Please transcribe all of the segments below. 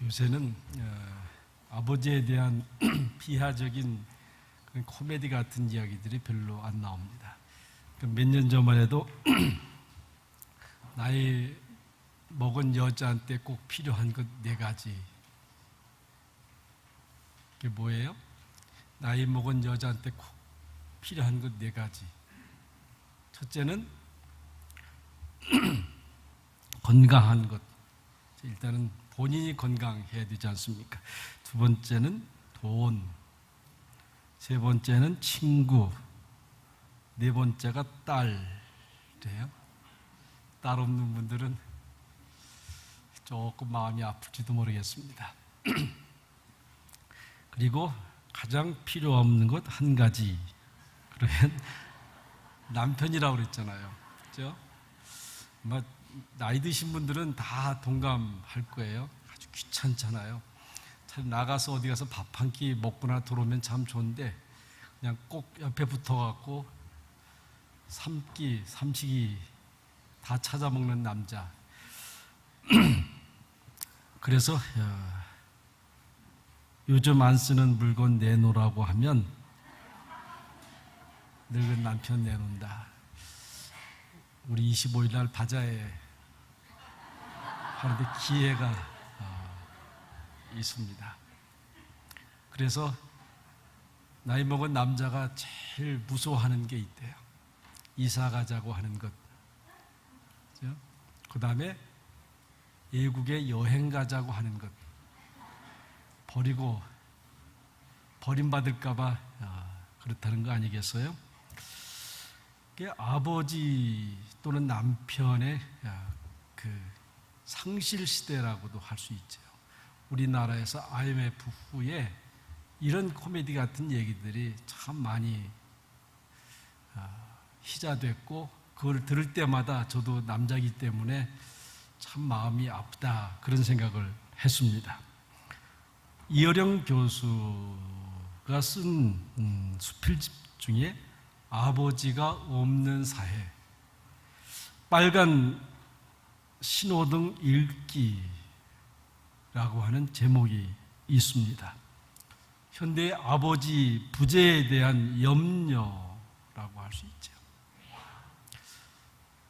요새는 아버지에 대한 비하적인 그런 코미디 같은 이야기들이 별로 안 나옵니다. 몇 년 전만 해도 나이 먹은 여자한테 꼭 필요한 것 4가지. 그게 뭐예요? 나이 먹은 여자한테 꼭 필요한 것 4가지. 첫째는 건강한 것. 일단은 본인이 건강해야 되지 않습니까? 두 번째는 돈, 세 번째는 친구, 네 번째가 딸이래요. 딸 없는 분들은 조금 마음이 아플지도 모르겠습니다. 그리고 가장 필요 없는 것 1가지. 그러면 남편이라고 그랬잖아요. 그렇죠? 나이 드신 분들은 다 동감할 거예요. 아주 귀찮잖아요. 참 나가서 어디 가서 밥 한 끼 먹거나 들어오면 참 좋은데 그냥 꼭 옆에 붙어갖고 삼식이 다 찾아 먹는 남자. 그래서 요즘 안 쓰는 물건 내놓으라고 하면 늙은 남편 내놓는다. 우리 25일 날 바자회 하는데 기회가 있습니다. 그래서 나이 먹은 남자가 제일 무서워하는 게 있대요. 이사 가자고 하는 것. 그 다음에 외국에 여행 가자고 하는 것. 버림받을까봐 그렇다는 거 아니겠어요? 아버지 또는 남편의 그 상실 시대라고도 할 수 있죠. 우리나라에서 IMF 후에 이런 코미디 같은 얘기들이 참 많이 희자됐고, 그걸 들을 때마다 저도 남자이기 때문에 참 마음이 아프다, 그런 생각을 했습니다. 이어령 교수가 쓴 수필집 중에 아버지가 없는 사회, 빨간 신호등 읽기라고 하는 제목이 있습니다. 현대의 아버지 부재에 대한 염려라고 할 수 있죠.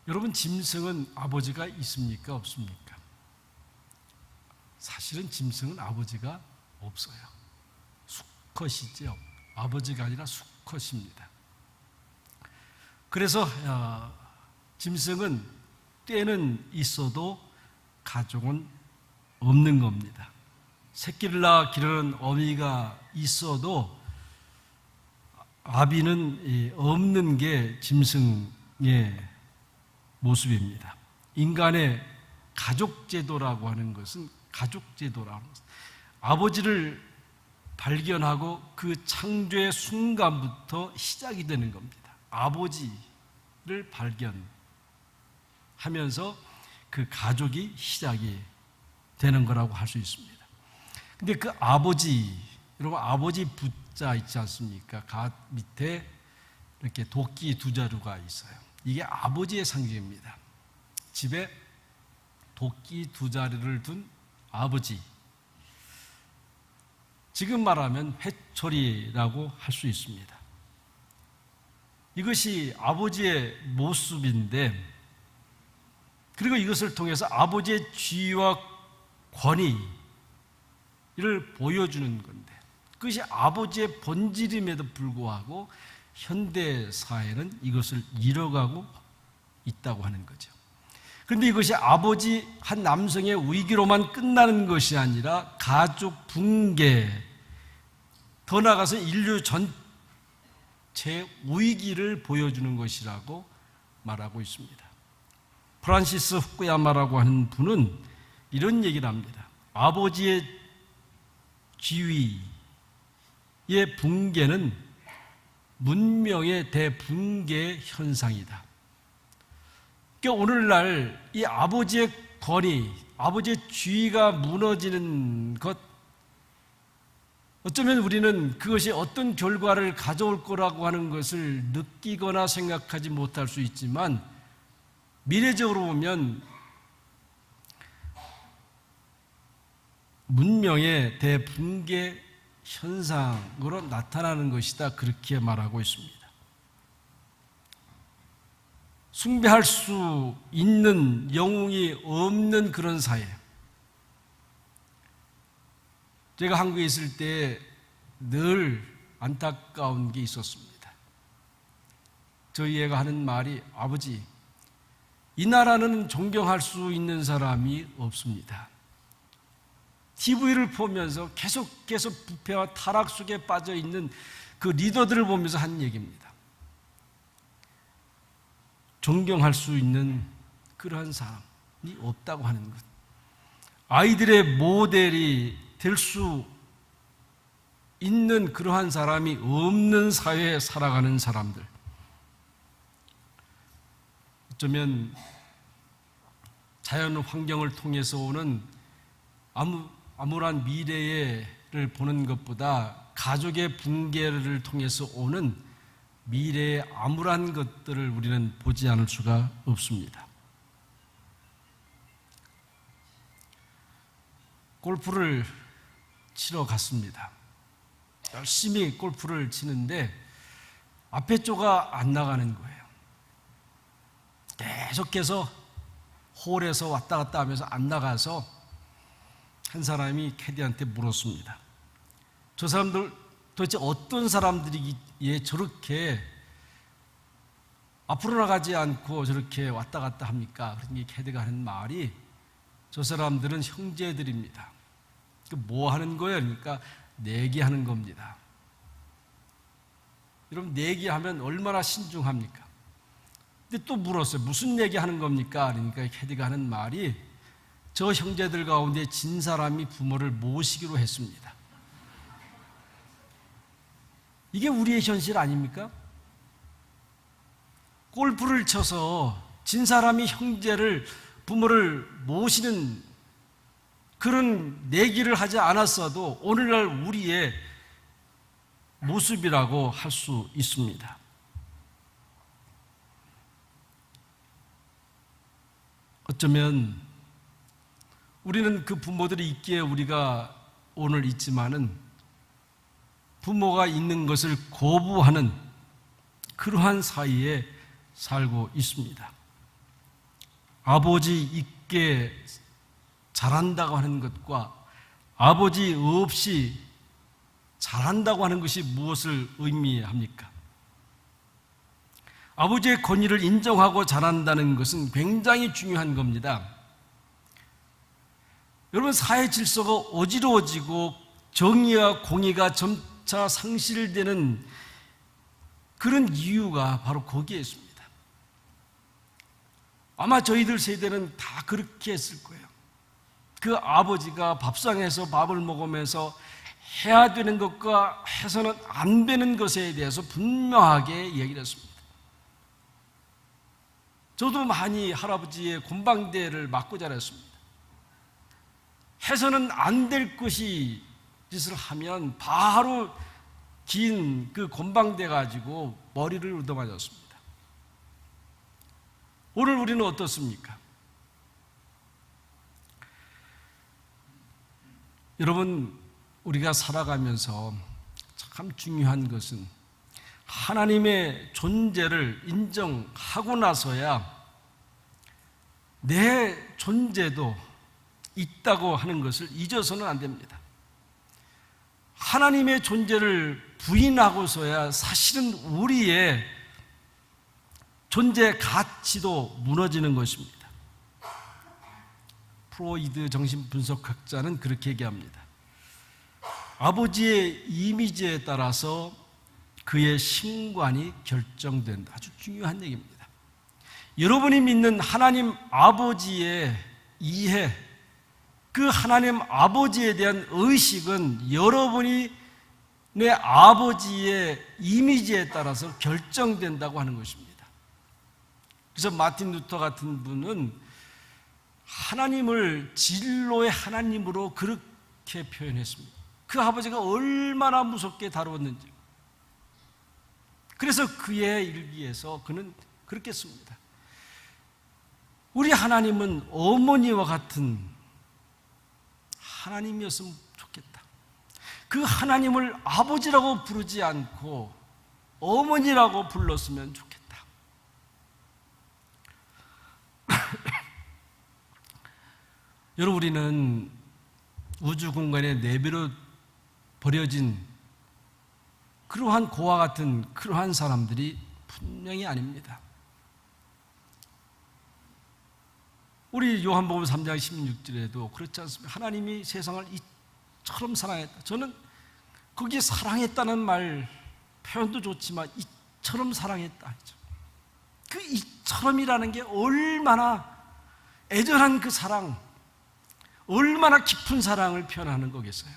여러분, 짐승은 아버지가 있습니까? 없습니까? 사실은 짐승은 아버지가 없어요. 수컷이죠. 아버지가 아니라 수컷입니다. 그래서 짐승은 떼는 있어도 가족은 없는 겁니다. 새끼를 낳아 기르는 어미가 있어도 아비는 없는 게 짐승의 모습입니다. 인간의 가족제도라고 하는 것은 아버지를 발견하고 그 창조의 순간부터 시작이 되는 겁니다. 아버지를 발견하면서 그 가족이 시작이 되는 거라고 할 수 있습니다. 근데 그 아버지, 여러분, 아버지 부자 있지 않습니까? 가 밑에 이렇게 도끼 2자루가 있어요. 이게 아버지의 상징입니다. 집에 도끼 2자루를 둔 아버지. 지금 말하면 회초리라고 할 수 있습니다. 이것이 아버지의 모습인데, 그리고 이것을 통해서 아버지의 지위와 권위를 보여주는 건데, 그것이 아버지의 본질임에도 불구하고 현대 사회는 이것을 잃어가고 있다고 하는 거죠. 그런데 이것이 아버지 한 남성의 위기로만 끝나는 것이 아니라 가족 붕괴, 더 나아가서 인류 전체 위기를 보여주는 것이라고 말하고 있습니다. 프란시스 후쿠야마라고 하는 분은 이런 얘기를 합니다. 아버지의 지위의 붕괴는 문명의 대붕괴 현상이다. 그러니까 오늘날 이 아버지의 권위, 아버지의 지위가 무너지는 것, 어쩌면 우리는 그것이 어떤 결과를 가져올 거라고 하는 것을 느끼거나 생각하지 못할 수 있지만, 미래적으로 보면 문명의 대붕괴 현상으로 나타나는 것이다. 그렇게 말하고 있습니다. 숭배할 수 있는 영웅이 없는 그런 사회. 제가 한국에 있을 때 늘 안타까운 게 있었습니다. 저희 애가 하는 말이, 아버지, 이 나라는 존경할 수 있는 사람이 없습니다. TV를 보면서 계속해서 부패와 타락 속에 빠져 있는 그 리더들을 보면서 한 얘기입니다. 존경할 수 있는 그러한 사람이 없다고 하는 것. 아이들의 모델이 될 수 있는 그러한 사람이 없는 사회에 살아가는 사람들. 어쩌면 자연 환경을 통해서 오는 암울한 미래를 보는 것보다 가족의 붕괴를 통해서 오는 미래의 암울한 것들을 우리는 보지 않을 수가 없습니다. 골프를 치러 갔습니다. 열심히 골프를 치는데 앞에 쪼가 안 나가는 거예요. 계속해서 홀에서 왔다 갔다 하면서 안 나가서 한 사람이 캐디한테 물었습니다. 저 사람들 도대체 어떤 사람들이기에 저렇게 앞으로 나가지 않고 저렇게 왔다 갔다 합니까? 그러니 캐디가 하는 말이, 저 사람들은 형제들입니다. 뭐 하는 거예요? 그러니까 내기하는 겁니다. 여러분, 내기하면 얼마나 신중합니까? 근데 또 물었어요. 무슨 내기하는 겁니까? 그러니까 캐디가 하는 말이, 저 형제들 가운데 진 사람이 부모를 모시기로 했습니다. 이게 우리의 현실 아닙니까? 골프를 쳐서 진 사람이 형제를, 부모를 모시는 그런 내기를 하지 않았어도 오늘날 우리의 모습이라고 할 수 있습니다. 어쩌면 우리는 그 부모들이 있기에 우리가 오늘 있지만은 부모가 있는 것을 거부하는 그러한 사이에 살고 있습니다. 아버지 있게 잘한다고 하는 것과 아버지 없이 잘한다고 하는 것이 무엇을 의미합니까? 아버지의 권위를 인정하고 잘한다는 것은 굉장히 중요한 겁니다. 여러분, 사회 질서가 어지러워지고 정의와 공의가 점차 상실되는 그런 이유가 바로 거기에 있습니다. 아마 저희들 세대는 다 그렇게 했을 거예요. 그 아버지가 밥상에서 밥을 먹으면서 해야 되는 것과 해서는 안 되는 것에 대해서 분명하게 얘기를 했습니다. 저도 많이 할아버지의 곤방대를 맞고 자랐습니다. 해서는 안 될 것이 짓을 하면 바로 긴 그 곤방대 가지고 머리를 얻어맞았습니다. 오늘 우리는 어떻습니까? 여러분, 우리가 살아가면서 참 중요한 것은 하나님의 존재를 인정하고 나서야 내 존재도 있다고 하는 것을 잊어서는 안 됩니다. 하나님의 존재를 부인하고서야 사실은 우리의 존재 가치도 무너지는 것입니다. 프로이드 정신분석학자는 그렇게 얘기합니다. 아버지의 이미지에 따라서 그의 신관이 결정된다. 아주 중요한 얘기입니다. 여러분이 믿는 하나님 아버지의 이해, 그 하나님 아버지에 대한 의식은 여러분이 내 아버지의 이미지에 따라서 결정된다고 하는 것입니다. 그래서 마틴 루터 같은 분은 하나님을 진로의 하나님으로 그렇게 표현했습니다. 그 아버지가 얼마나 무섭게 다루었는지. 그래서 그의 일기에서 그는 그렇게 씁니다. 우리 하나님은 어머니와 같은 하나님이었으면 좋겠다. 그 하나님을 아버지라고 부르지 않고 어머니라고 불렀으면 좋겠다. 여러분, 우리는 우주 공간에 내버려 버려진 그러한 고와 같은 그러한 사람들이 분명히 아닙니다. 우리 요한복음 3장 16절에도 그렇지 않습니까? 하나님이 세상을 이처럼 사랑했다. 저는 거기에 사랑했다는 말 표현도 좋지만 이처럼 사랑했다. 그 이처럼이라는 게 얼마나 애절한 그 사랑, 얼마나 깊은 사랑을 표현하는 거겠어요.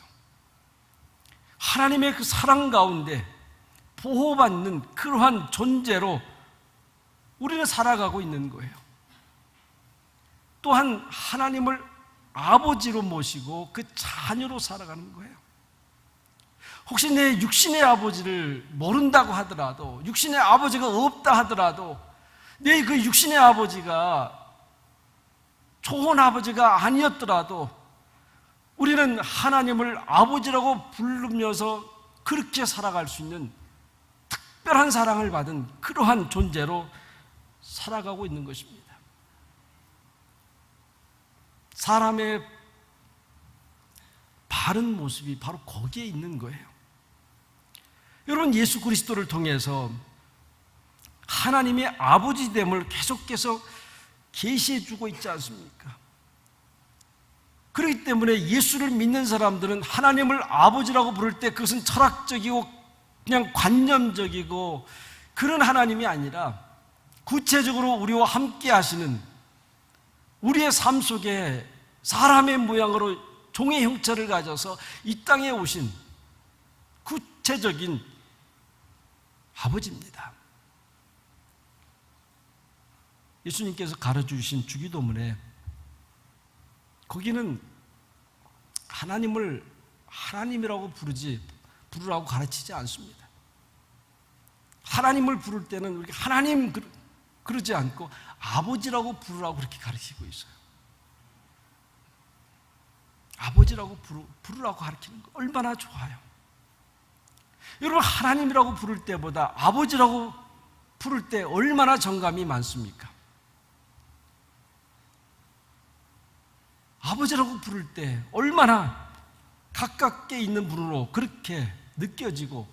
하나님의 그 사랑 가운데 보호받는 그러한 존재로 우리는 살아가고 있는 거예요. 또한 하나님을 아버지로 모시고 그 자녀로 살아가는 거예요. 혹시 내 육신의 아버지를 모른다고 하더라도, 육신의 아버지가 없다 하더라도, 내 그 육신의 아버지가 좋은 아버지가 아니었더라도 우리는 하나님을 아버지라고 부르면서 그렇게 살아갈 수 있는 특별한 사랑을 받은 그러한 존재로 살아가고 있는 것입니다. 사람의 바른 모습이 바로 거기에 있는 거예요. 여러분, 예수 그리스도를 통해서 하나님의 아버지됨을 계속해서 계시해 주고 있지 않습니까? 그렇기 때문에 예수를 믿는 사람들은 하나님을 아버지라고 부를 때 그것은 철학적이고 그냥 관념적이고 그런 하나님이 아니라 구체적으로 우리와 함께 하시는, 우리의 삶 속에 사람의 모양으로 종의 형체를 가져서 이 땅에 오신 구체적인 아버지입니다. 예수님께서 가르쳐주신 주기도문에 거기는 하나님을 하나님이라고 부르라고 가르치지 않습니다. 하나님을 부를 때는 우리가 하나님 그러지 않고 아버지라고 부르라고 그렇게 가르치고 있어요. 아버지라고 부르라고 가르치는 거 얼마나 좋아요. 여러분, 하나님이라고 부를 때보다 아버지라고 부를 때 얼마나 정감이 많습니까? 아버지라고 부를 때 얼마나 가깝게 있는 분으로 그렇게 느껴지고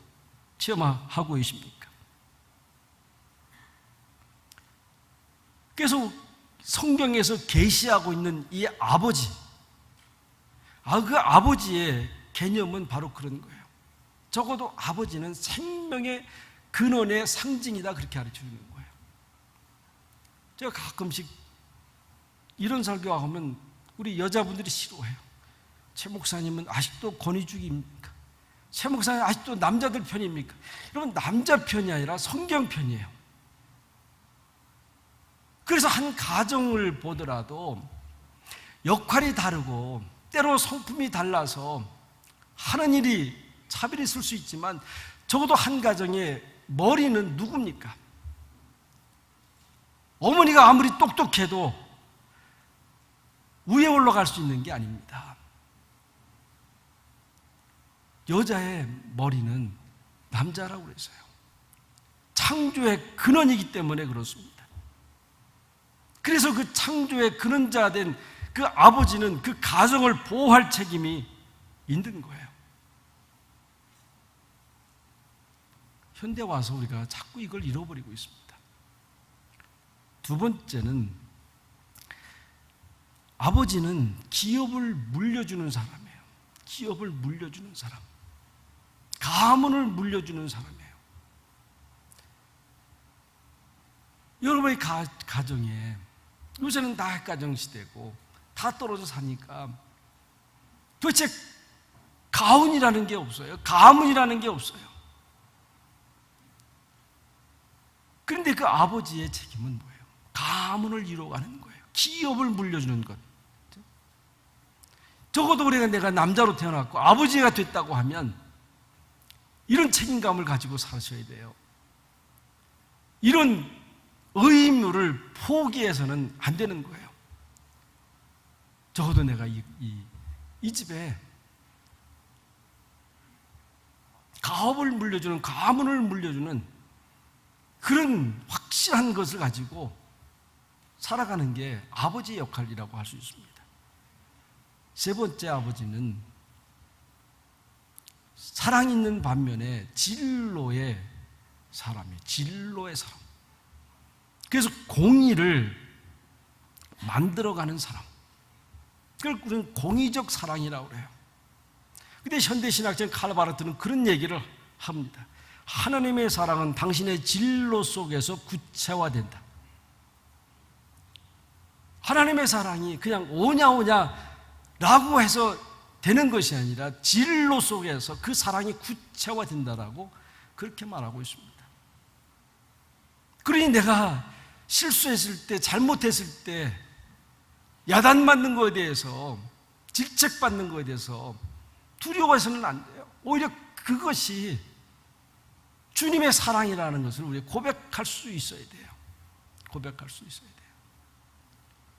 체험하고 계십니까? 그래서 성경에서 계시하고 있는 이 아버지, 그 아버지의 개념은 바로 그런 거예요. 적어도 아버지는 생명의 근원의 상징이다, 그렇게 가르쳐주는 거예요. 제가 가끔씩 이런 설교하면 우리 여자분들이 싫어해요. 최 목사님은 아직도 권위주의입니까? 최 목사님 아직도 남자들 편입니까? 여러분, 남자 편이 아니라 성경 편이에요. 그래서 한 가정을 보더라도 역할이 다르고 때로 성품이 달라서 하는 일이 차별이 있을 수 있지만 적어도 한 가정의 머리는 누굽니까? 어머니가 아무리 똑똑해도 위에 올라갈 수 있는 게 아닙니다. 여자의 머리는 남자라고 그랬어요. 창조의 근원이기 때문에 그렇습니다. 그래서 그 창조의 근원자 된 그 아버지는 그 가정을 보호할 책임이 있는 거예요. 현대 와서 우리가 자꾸 이걸 잃어버리고 있습니다. 두 번째는 아버지는 기업을 물려주는 사람이에요. 기업을 물려주는 사람. 가문을 물려주는 사람이에요. 여러분의 가정에 요새는 다 가정시대고 다 떨어져 사니까 도대체 가훈이라는 게 없어요. 가문이라는 게 없어요. 그런데 그 아버지의 책임은 뭐예요? 가문을 이루어가는 거예요. 기업을 물려주는 것. 적어도 우리가 내가 남자로 태어났고 아버지가 됐다고 하면 이런 책임감을 가지고 사셔야 돼요. 이런 의무를 포기해서는 안 되는 거예요. 적어도 내가 이 이 집에 가업을 물려주는, 가문을 물려주는 그런 확실한 것을 가지고 살아가는 게 아버지의 역할이라고 할 수 있습니다. 세 번째 아버지는 사랑 있는 반면에 진로의 사람이에요. 진로의 사람. 그래서 공의를 만들어가는 사람. 그걸 우리는 공의적 사랑이라고 그래요. 근데 현대신학자인 칼 바르트는 그런 얘기를 합니다. 하나님의 사랑은 당신의 진로 속에서 구체화된다. 하나님의 사랑이 그냥 오냐라고 해서 되는 것이 아니라 진로 속에서 그 사랑이 구체화된다라고 그렇게 말하고 있습니다. 그러니 내가 실수했을 때, 잘못했을 때 야단맞는 것에 대해서, 질책받는 것에 대해서 두려워해서는 안 돼요. 오히려 그것이 주님의 사랑이라는 것을 우리 고백할 수 있어야 돼요. 고백할 수 있어야 돼요.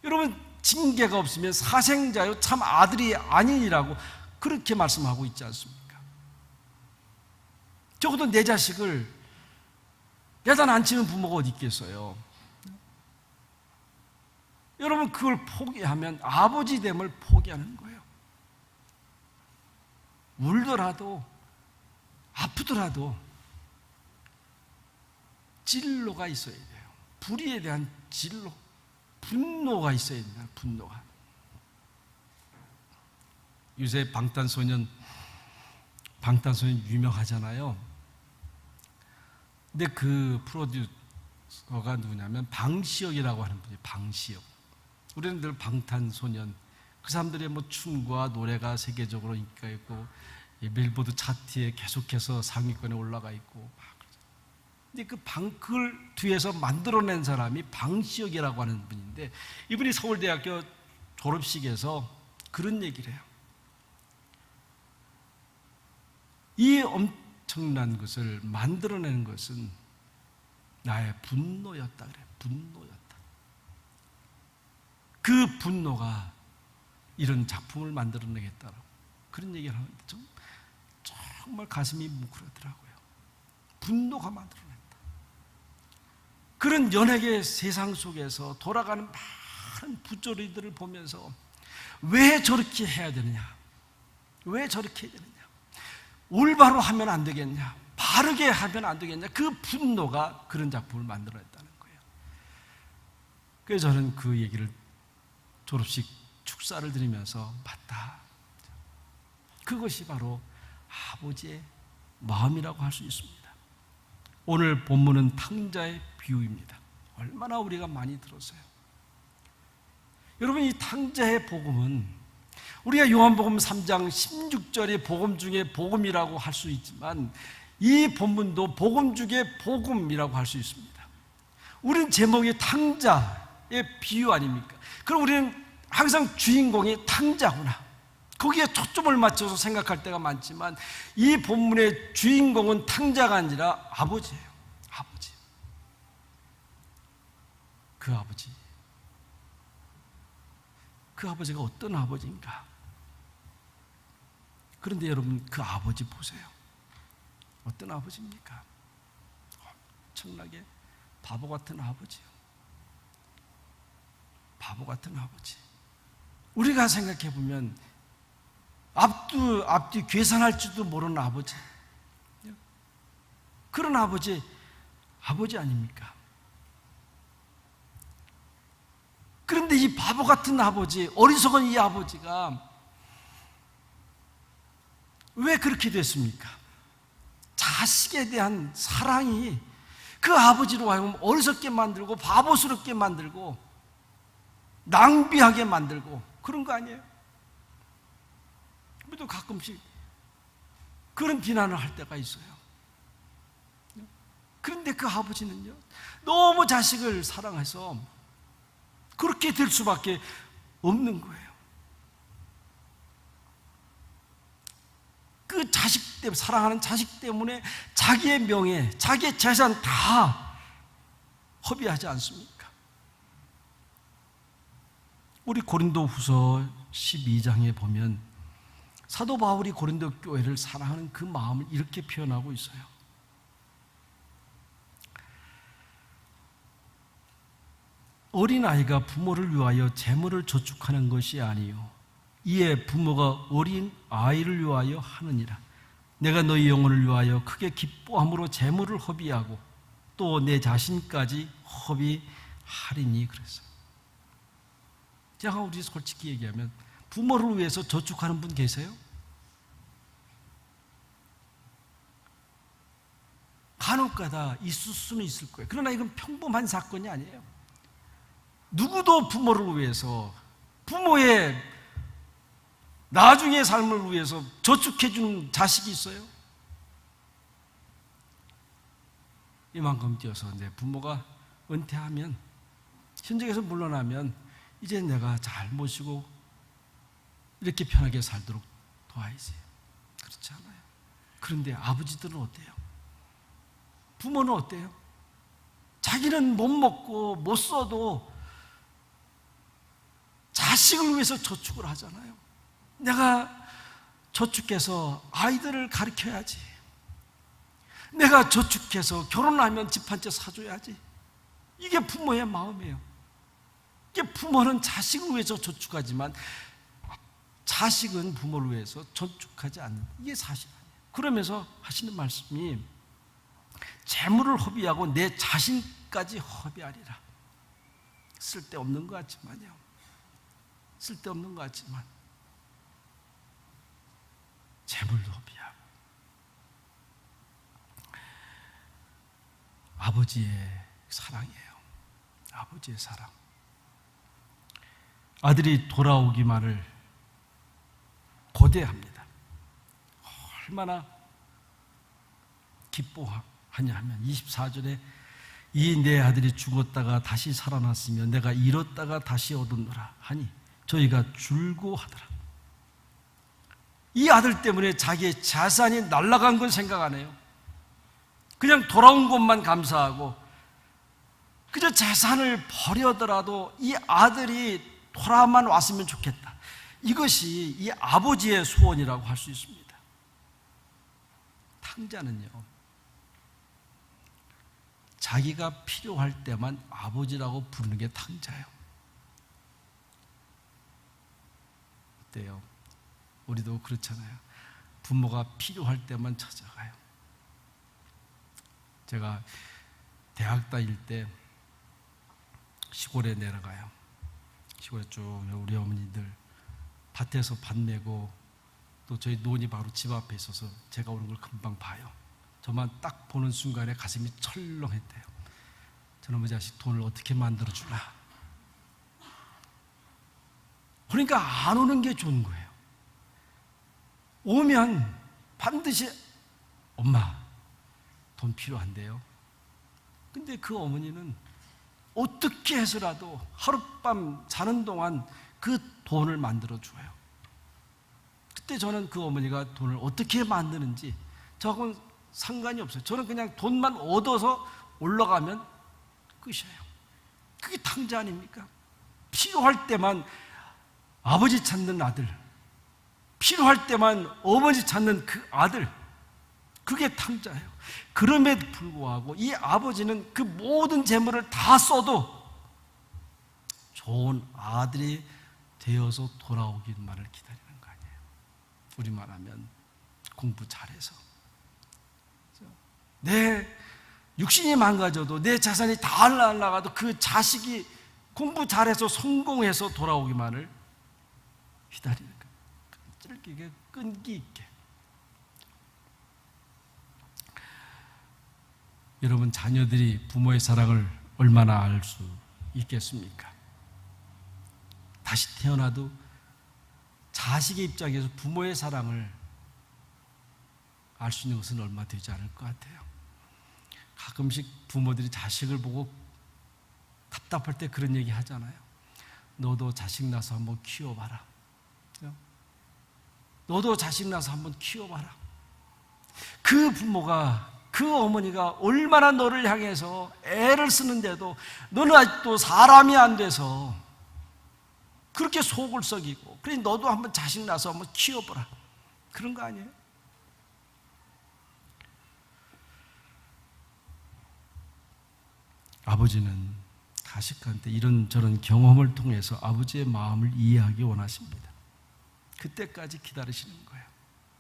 여러분, 징계가 없으면 사생자요 참 아들이 아니니라고 그렇게 말씀하고 있지 않습니까? 적어도 내 자식을 야단 안 치는 부모가 어디 있겠어요? 여러분, 그걸 포기하면 아버지됨을 포기하는 거예요. 울더라도 아프더라도 진로가 있어야 돼요. 불의에 대한 진로, 분노가 있어야 된다. 분노가. 요새 방탄소년 유명하잖아요. 근데 그 프로듀서가 누구냐면 방시혁이라고 하는 분이에요. 방시혁. 우리는 늘 방탄소년, 그 사람들의 뭐 춤과 노래가 세계적으로 인기가 있고 빌보드 차트에 계속해서 상위권에 올라가 있고. 근데 그걸 뒤에서 만들어낸 사람이 방시혁이라고 하는 분인데, 이분이 서울대학교 졸업식에서 그런 얘기를 해요. 이 엄청난 것을 만들어내는 것은 나의 분노였다 그래요. 분노였다. 그 분노가 이런 작품을 만들어내겠다라고 그런 얘기를 하는데 정말 가슴이 뭉클하더라고요. 분노가 만들어낸다. 그런 연예계 세상 속에서 돌아가는 많은 부조리들을 보면서 왜 저렇게 해야 되느냐? 왜 저렇게 해야 되느냐? 올바로 하면 안 되겠냐? 바르게 하면 안 되겠냐? 그 분노가 그런 작품을 만들어냈다는 거예요. 그래서 저는 그 얘기를 졸업식 축사를 드리면서 봤다. 그것이 바로 아버지의 마음이라고 할 수 있습니다. 오늘 본문은 탕자의 비유입니다. 얼마나 우리가 많이 들었어요. 여러분, 이 탕자의 복음은 우리가 요한복음 3장 16절의 복음 중에 복음이라고 할 수 있지만 이 본문도 복음 중에 복음이라고 할 수 있습니다. 우리는 제목이 탕자의 비유 아닙니까? 그럼 우리는 항상 주인공이 탕자구나, 거기에 초점을 맞춰서 생각할 때가 많지만 이 본문의 주인공은 탕자가 아니라 아버지예요. 아버지. 그 아버지. 그 아버지가 어떤 아버지인가? 그런데 여러분, 그 아버지 보세요. 어떤 아버지입니까? 엄청나게 바보 같은 아버지요. 바보 같은 아버지. 우리가 생각해 보면 앞뒤 계산할 줄도 모르는 아버지. 그런 아버지 아닙니까? 그런데 이 바보 같은 아버지, 어리석은 이 아버지가 왜 그렇게 됐습니까? 자식에 대한 사랑이 그 아버지로 하여금 어리석게 만들고 바보스럽게 만들고 낭비하게 만들고 그런 거 아니에요? 우리도 가끔씩 그런 비난을 할 때가 있어요. 그런데 그 아버지는요, 너무 자식을 사랑해서 그렇게 될 수밖에 없는 거예요. 그 자식 때문에, 사랑하는 자식 때문에 자기의 명예, 자기의 재산 다 허비하지 않습니까? 우리 고린도후서 12장에 보면 사도 바울이 고린도 교회를 사랑하는 그 마음을 이렇게 표현하고 있어요. 어린아이가 부모를 위하여 재물을 저축하는 것이 아니요 이에 부모가 어린 아이를 위하여 하느니라. 내가 너희 영혼을 위하여 크게 기뻐함으로 재물을 허비하고 또 내 자신까지 허비하리니 그랬어요. 제가 우리 솔직히 얘기하면 부모를 위해서 저축하는 분 계세요? 간혹가다 있을 수는 있을 거예요. 그러나 이건 평범한 사건이 아니에요. 누구도 부모를 위해서, 부모의 나중의 삶을 위해서 저축해 주는 자식이 있어요? 이만큼 뛰어서 내 부모가 은퇴하면, 현직에서 물러나면 이제 내가 잘 모시고 이렇게 편하게 살도록 도와야지. 그렇지 않아요. 그런데 아버지들은 어때요? 부모는 어때요? 자기는 못 먹고 못 써도 자식을 위해서 저축을 하잖아요. 내가 저축해서 아이들을 가르쳐야지. 내가 저축해서 결혼하면 집 한 채 사줘야지. 이게 부모의 마음이에요. 이게 부모는 자식을 위해서 저축하지만 자식은 부모를 위해서 저축하지 않는, 이게 사실 아니에요. 그러면서 하시는 말씀이 재물을 허비하고 내 자신까지 허비하리라. 쓸데없는 것 같지만요. 쓸데없는 것 같지만 재물도 허비하고 아버지의 사랑이에요. 아버지의 사랑. 아들이 돌아오기만을 고대합니다. 얼마나 기뻐하냐 하면 24절에 이 내 아들이 죽었다가 다시 살아났으며 내가 잃었다가 다시 얻었노라 하니 저희가 줄고하더라. 이 아들 때문에 자기의 자산이 날아간 건 생각 안 해요. 그냥 돌아온 것만 감사하고 그저 재산을 버려더라도 이 아들이 돌아만 왔으면 좋겠다. 이것이 이 아버지의 소원이라고 할 수 있습니다. 탕자는요, 자기가 필요할 때만 아버지라고 부르는 게 탕자예요. 어때요? 우리도 그렇잖아요. 부모가 필요할 때만 찾아가요. 제가 대학 다닐 때 시골에 내려가요. 시골에 쭉 우리 어머니들 밭에서 밭 메고 또 저희 논이 바로 집 앞에 있어서 제가 오는 걸 금방 봐요. 저만 딱 보는 순간에 가슴이 철렁했대요. 저놈의 자식 돈을 어떻게 만들어주나. 그러니까 안 오는 게 좋은 거예요. 오면 반드시 엄마 돈 필요한데요. 근데 그 어머니는 어떻게 해서라도 하룻밤 자는 동안 그 돈을 만들어줘요. 그때 저는 그 어머니가 돈을 어떻게 만드는지 저하고는 상관이 없어요. 저는 그냥 돈만 얻어서 올라가면 끝이에요. 그게 탕자 아닙니까? 필요할 때만 아버지 찾는 아들, 필요할 때만 어머니 찾는 그 아들, 그게 탕자예요. 그럼에도 불구하고 이 아버지는 그 모든 재물을 다 써도 좋은 아들이 되어서 돌아오기만을 기다리는 거 아니에요. 우리만 하면 공부 잘해서 내 육신이 망가져도 내 자산이 다 날아가도 그 자식이 공부 잘해서 성공해서 돌아오기만을 기다리는 거예요. 끈기 있게. 여러분, 자녀들이 부모의 사랑을 얼마나 알 수 있겠습니까? 다시 태어나도 자식의 입장에서 부모의 사랑을 알 수 있는 것은 얼마 되지 않을 것 같아요. 가끔씩 부모들이 자식을 보고 답답할 때 그런 얘기 하잖아요. 너도 자식 낳아서 한번 키워봐라. 너도 자식 낳아서 한번 키워봐라. 그 부모가, 그 어머니가 얼마나 너를 향해서 애를 쓰는데도 너는 아직도 사람이 안 돼서 그렇게 속을 썩이고, 그래 너도 한번 자식 낳아서 한번 키워보라. 그런 거 아니에요? 아버지는 자식한테 이런저런 경험을 통해서 아버지의 마음을 이해하기 원하십니다. 그때까지 기다리시는 거예요.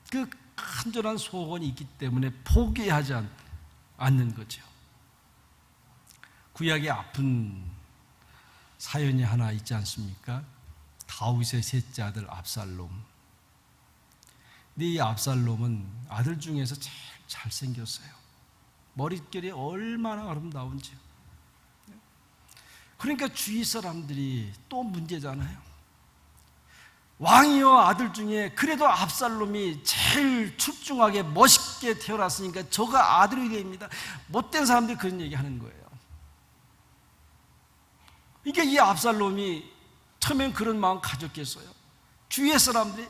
그 간절한 소원이 있기 때문에 포기하지 않는 거죠. 구약에 아픈 사연이 하나 있지 않습니까? 다윗의 셋째 아들 압살롬. 근데 이 압살롬은 아들 중에서 제일 잘생겼어요. 머릿결이 얼마나 아름다운지요. 그러니까 주위 사람들이 또 문제잖아요. 왕이요 아들 중에 그래도 압살롬이 제일 출중하게 멋있게 태어났으니까 저가 아들이 됩니다. 못된 사람들이 그런 얘기 하는 거예요. 그러니까 이 압살롬이 처음엔 그런 마음 가졌겠어요. 주위의 사람들이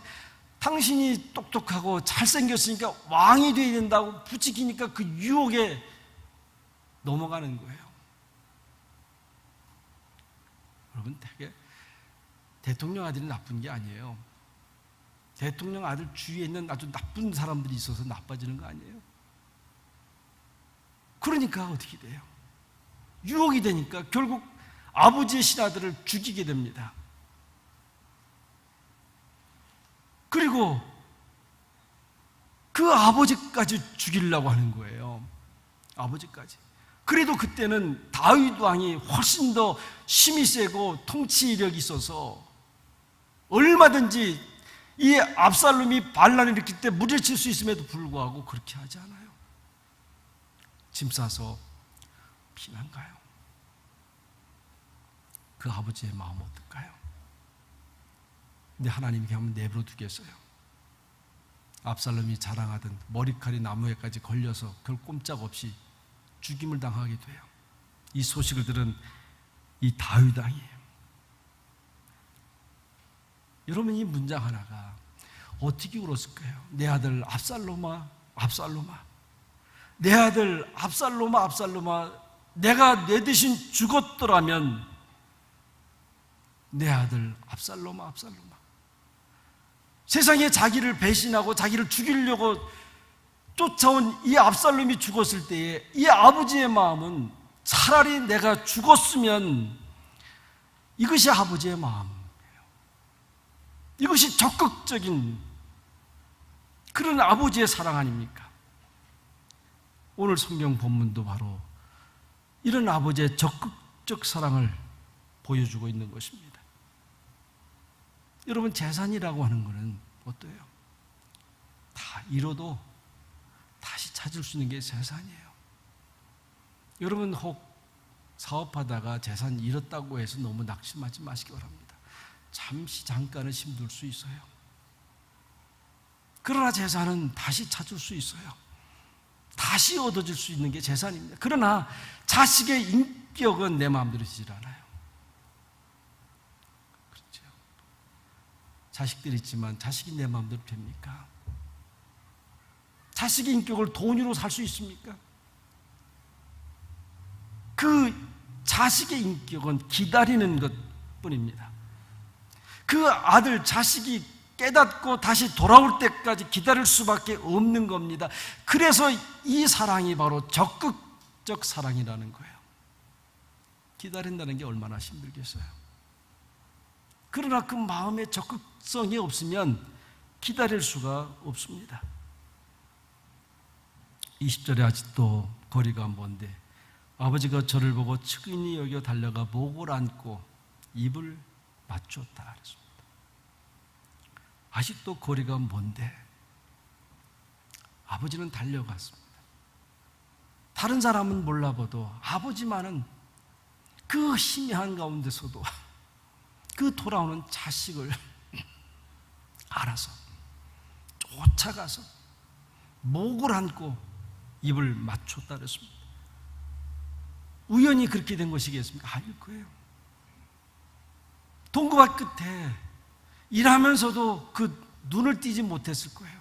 당신이 똑똑하고 잘생겼으니까 왕이 돼야 된다고 부추기니까 그 유혹에 넘어가는 거예요. 여러분, 되게 대통령 아들이 나쁜 게 아니에요. 대통령 아들 주위에 있는 아주 나쁜 사람들이 있어서 나빠지는 거 아니에요. 그러니까 어떻게 돼요? 유혹이 되니까 결국 아버지의 신하들을 죽이게 됩니다. 그리고 그 아버지까지 죽이려고 하는 거예요. 아버지까지. 그래도 그때는 다윗 왕이 훨씬 더 힘이 세고 통치력이 있어서 얼마든지 이 압살롬이 반란을 일으킬 때 물리칠 수 있음에도 불구하고 그렇게 하지 않아요. 짐 싸서 피난 가요. 그 아버지의 마음 어떨까요? 근데 하나님이 한번 내버려 두겠어요. 압살롬이 자랑하던 머리칼이 나무에까지 걸려서 결국 꼼짝없이 죽임을 당하게 돼요. 이 소식을 들은 이 다윗 왕이에요. 여러분, 이 문장 하나가 어떻게 울었을까요? 내 아들 압살롬아, 압살롬아, 내 아들 압살롬아, 압살롬아, 내가 내 대신 죽었더라면 내 아들 압살롬아, 압살롬아. 세상에 자기를 배신하고 자기를 죽이려고 쫓아온 이 압살롬이 죽었을 때에 이 아버지의 마음은 차라리 내가 죽었으면, 이것이 아버지의 마음이에요. 이것이 적극적인 그런 아버지의 사랑 아닙니까? 오늘 성경 본문도 바로 이런 아버지의 적극적 사랑을 보여주고 있는 것입니다. 여러분, 재산이라고 하는 것은 어때요? 다 잃어도 다시 찾을 수 있는 게 재산이에요. 여러분, 혹 사업하다가 재산 잃었다고 해서 너무 낙심하지 마시기 바랍니다. 잠시 잠깐은 힘들 수 있어요. 그러나 재산은 다시 찾을 수 있어요. 다시 얻어질 수 있는 게 재산입니다. 그러나 자식의 인격은 내 마음대로 되질 않아요. 그렇죠? 자식들이 있지만 자식이 내 마음대로 됩니까? 자식의 인격을 돈으로 살 수 있습니까? 그 자식의 인격은 기다리는 것뿐입니다. 그 아들, 자식이 깨닫고 다시 돌아올 때까지 기다릴 수밖에 없는 겁니다. 그래서 이 사랑이 바로 적극적 사랑이라는 거예요. 기다린다는 게 얼마나 힘들겠어요. 그러나 그 마음의 적극성이 없으면 기다릴 수가 없습니다. 20절에 아직도 거리가 먼데 아버지가 저를 보고 측은히 여겨 달려가 목을 안고 입을 맞췄다 그랬습니다. 아직도 거리가 먼데 아버지는 달려갔습니다. 다른 사람은 몰라봐도 아버지만은 그 희미한 가운데서도 그 돌아오는 자식을 알아서 쫓아가서 목을 안고 입을 맞췄다 그랬습니다. 우연히 그렇게 된 것이겠습니까? 아닐 거예요. 동거밭 끝에 일하면서도 그 눈을 띄지 못했을 거예요.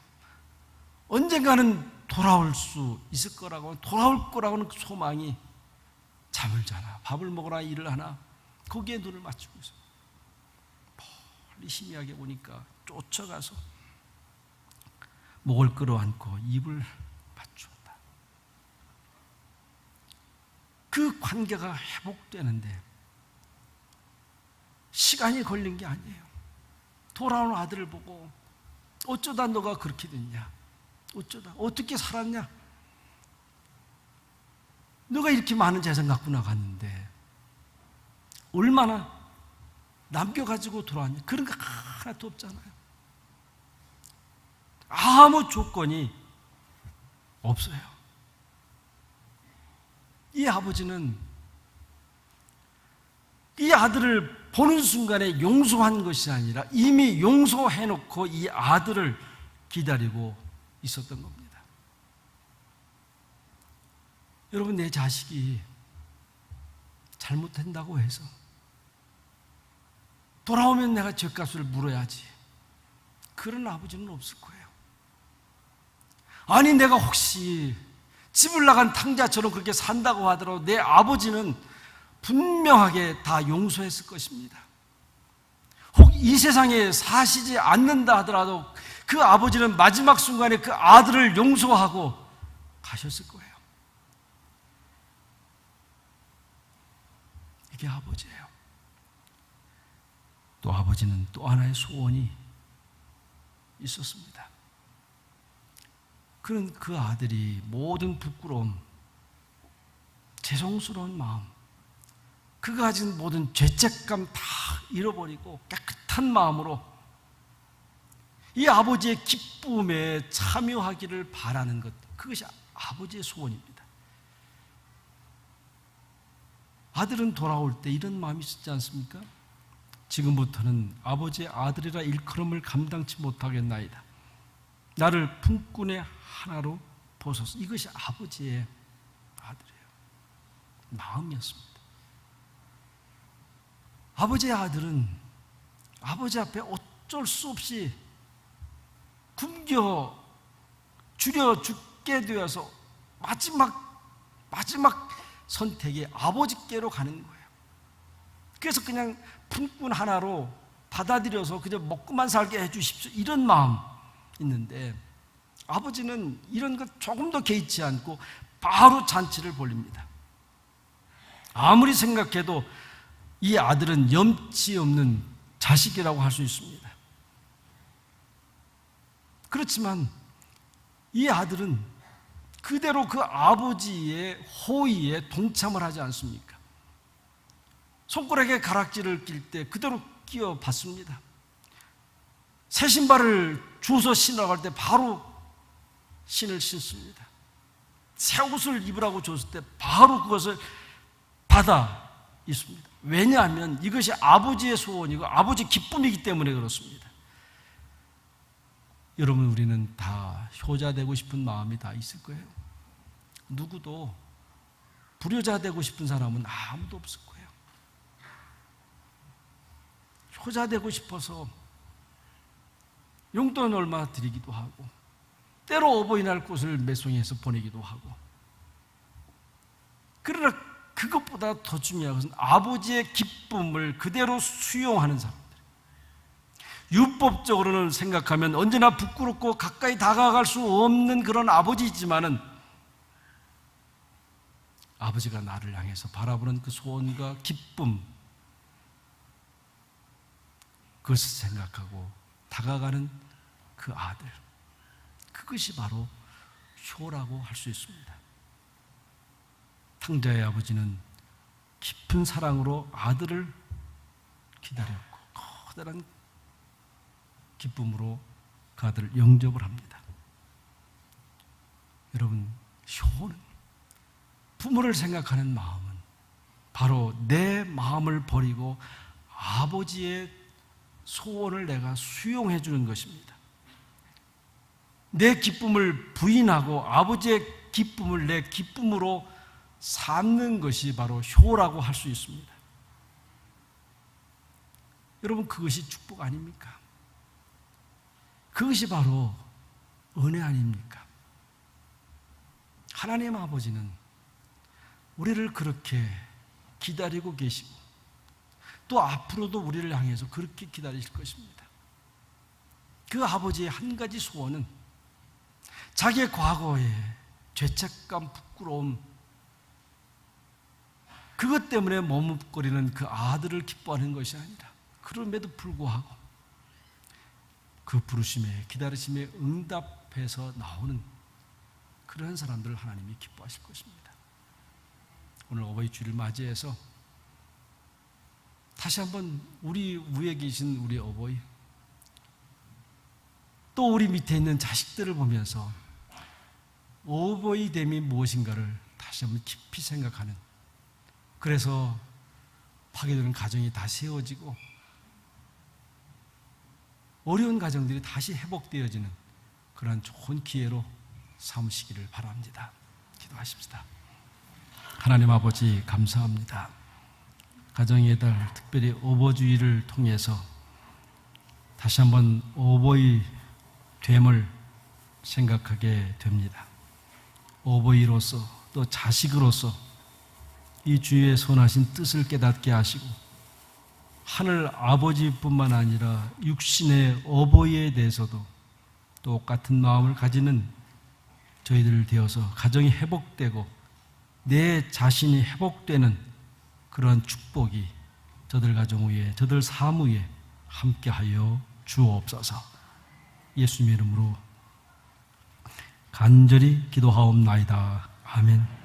언젠가는 돌아올 수 있을 거라고, 돌아올 거라고는 그 소망이, 잠을 자나 밥을 먹으나 일을 하나 거기에 눈을 맞추고 있어요. 멀리 희미하게 오니까 쫓아가서 목을 끌어안고 입을 맞추었다. 그 관계가 회복되는데 시간이 걸린 게 아니에요. 돌아오는 아들을 보고 어쩌다 너가 그렇게 됐냐? 어쩌다? 어떻게 살았냐? 너가 이렇게 많은 재산 갖고 나갔는데 얼마나 남겨가지고 돌아왔냐? 그런 거 하나도 없잖아요. 아무 조건이 없어요. 이 아버지는 이 아들을 보는 순간에 용서한 것이 아니라 이미 용서해놓고 이 아들을 기다리고 있었던 겁니다. 여러분, 내 자식이 잘못한다고 해서 돌아오면 내가 죗값을 물어야지, 그런 아버지는 없을 거예요. 아니, 내가 혹시 집을 나간 탕자처럼 그렇게 산다고 하더라도 내 아버지는 분명하게 다 용서했을 것입니다. 혹 이 세상에 사시지 않는다 하더라도 그 아버지는 마지막 순간에 그 아들을 용서하고 가셨을 거예요. 이게 아버지예요. 또 아버지는 또 하나의 소원이 있었습니다. 그는 그 아들이 모든 부끄러움, 죄송스러운 마음, 그가 가진 모든 죄책감 다 잃어버리고 깨끗한 마음으로 이 아버지의 기쁨에 참여하기를 바라는 것, 그것이 아버지의 소원입니다. 아들은 돌아올 때 이런 마음이 있었지 않습니까? 지금부터는 아버지의 아들이라 일컬음을 감당치 못하겠나이다. 나를 품꾼의 하나로 보소서. 이것이 아버지의 아들이에요. 마음이었습니다. 아버지의 아들은 아버지 앞에 어쩔 수 없이 굶겨 줄여 죽게 되어서 마지막 선택이 아버지께로 가는 거예요. 그래서 그냥 품꾼 하나로 받아들여서 그냥 먹고만 살게 해주십시오, 이런 마음 있는데, 아버지는 이런 것 조금도 개의치 않고 바로 잔치를 벌립니다. 아무리 생각해도 이 아들은 염치 없는 자식이라고 할 수 있습니다. 그렇지만 이 아들은 그대로 그 아버지의 호의에 동참을 하지 않습니까? 손가락에 가락지를 낄 때 그대로 끼워 받습니다. 새 신발을 주워서 신으라고 할 때 바로 신을 신습니다. 새 옷을 입으라고 줬을 때 바로 그것을 받아 입습니다. 왜냐하면 이것이 아버지의 소원이고 아버지의 기쁨이기 때문에 그렇습니다. 여러분, 우리는 다 효자 되고 싶은 마음이 다 있을 거예요. 누구도 불효자 되고 싶은 사람은 아무도 없을 거예요. 효자 되고 싶어서 용돈 얼마 드리기도 하고, 때로 어버이날 꽃을 매송해서 보내기도 하고, 그러나 그것보다 더 중요한 것은 아버지의 기쁨을 그대로 수용하는 사람들. 율법적으로는 생각하면 언제나 부끄럽고 가까이 다가갈 수 없는 그런 아버지이지만은 아버지가 나를 향해서 바라보는 그 소원과 기쁨, 그것을 생각하고 다가가는 그 아들, 그것이 바로 효라고 할 수 있습니다. 탕자의 아버지는 깊은 사랑으로 아들을 기다렸고 커다란 기쁨으로 그 아들을 영접을 합니다. 여러분, 효는, 부모를 생각하는 마음은 바로 내 마음을 버리고 아버지의 소원을 내가 수용해 주는 것입니다. 내 기쁨을 부인하고 아버지의 기쁨을 내 기쁨으로 삼는 것이 바로 효라고 할 수 있습니다. 여러분, 그것이 축복 아닙니까? 그것이 바로 은혜 아닙니까? 하나님 아버지는 우리를 그렇게 기다리고 계시고 또 앞으로도 우리를 향해서 그렇게 기다리실 것입니다. 그 아버지의 한 가지 소원은 자기의 과거에 죄책감, 부끄러움, 그것 때문에 머뭇거리는 그 아들을 기뻐하는 것이 아니라 그럼에도 불구하고 그 부르심에, 기다리심에 응답해서 나오는 그런 사람들을 하나님이 기뻐하실 것입니다. 오늘 어버이 주일을 맞이해서 다시 한번 우리 위에 계신 우리 어버이, 또 우리 밑에 있는 자식들을 보면서 어버이됨이 무엇인가를 다시 한번 깊이 생각하는, 그래서 파괴되는 가정이 다시 세워지고 어려운 가정들이 다시 회복되어지는 그러한 좋은 기회로 삼으시기를 바랍니다. 기도하십시다. 하나님 아버지, 감사합니다. 가정의 달, 특별히 어버주의를 통해서 다시 한번 어버이 됨을 생각하게 됩니다. 어버이로서 또 자식으로서 이 주의 선하신 뜻을 깨닫게 하시고 하늘 아버지뿐만 아니라 육신의 어버이에 대해서도 똑같은 마음을 가지는 저희들 되어서 가정이 회복되고 내 자신이 회복되는 그러한 축복이 저들 가정 위에, 저들 삶 위에 함께하여 주옵소서. 예수님의 이름으로 간절히 기도하옵나이다. 아멘.